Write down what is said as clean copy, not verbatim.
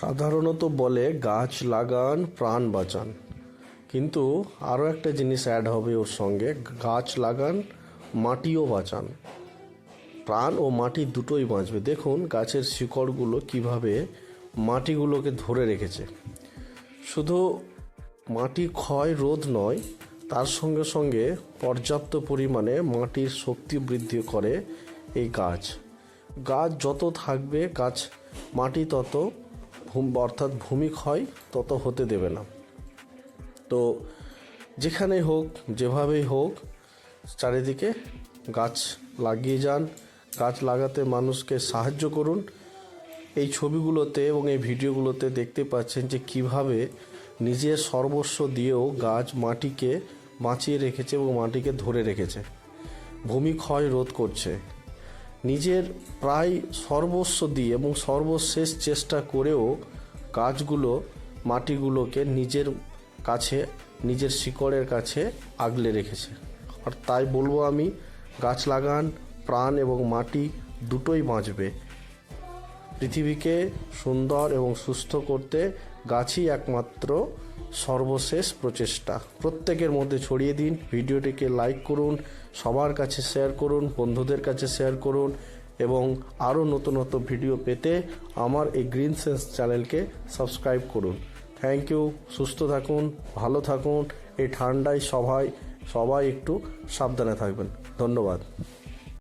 সাধারণত বলে গাছ লাগান প্রাণ বাঁচান, কিন্তু আরও একটা জিনিস অ্যাড হবে ওর সঙ্গে, গাছ লাগান মাটিও বাঁচান। প্রাণ ও মাটি দুটোই বাঁচবে। দেখুন গাছের শিকড়গুলো কিভাবে মাটিগুলোকে ধরে রেখেছে। শুধু মাটি ক্ষয় রোধ নয়, তার সঙ্গে সঙ্গে পর্যাপ্ত পরিমাণে মাটির শক্তি বৃদ্ধি করে এই গাছ। গাছ যত থাকবে, গাছ মাটি তত অর্থাৎ ভূমিক্ষয় তত হতে দেবে না। তো যেখানেই হোক, যেভাবেই হোক, চারিদিকে গাছ লাগিয়ে যান, গাছ লাগাতে মানুষকে সাহায্য করুন। এই ছবিগুলোতে এবং এই ভিডিওগুলোতে দেখতে পাচ্ছেন যে কিভাবে নিজের সর্বস্ব দিয়েও গাছ মাটিকে বাঁচিয়ে রেখেছে এবং মাটিকে ধরে রেখেছে, ভূমিক্ষয় রোধ করছে। নিজের প্রায় সর্বস্ব দিয়ে এবং সর্বশেষ চেষ্টা করেও গাছগুলো মাটিগুলোকে নিজের কাছে, নিজের শিকড়ের কাছে আগলে রেখেছে। আর তাই বলবো আমি, গাছ লাগান, প্রাণ এবং মাটি দুটোই বাঁচবে। পৃথিবীকে সুন্দর এবং সুস্থ করতে গাছই একমাত্র সর্বশেষ প্রচেষ্টা। প্রত্যেকের মধ্যে ছড়িয়ে দিন। ভিডিওটিকে লাইক করুন, সবার কাছে শেয়ার করুন, বন্ধুদের কাছে শেয়ার করুন এবং আরও নতুন নতুন ভিডিও পেতে আমার এই গ্রিন সেন্স চ্যানেলকে সাবস্ক্রাইব করুন। Thank you. সুস্থ থাকুন, ভালো থাকুন। এই ঠান্ডায় সবাই একটু সাবধানে থাকবেন। ধন্যবাদ।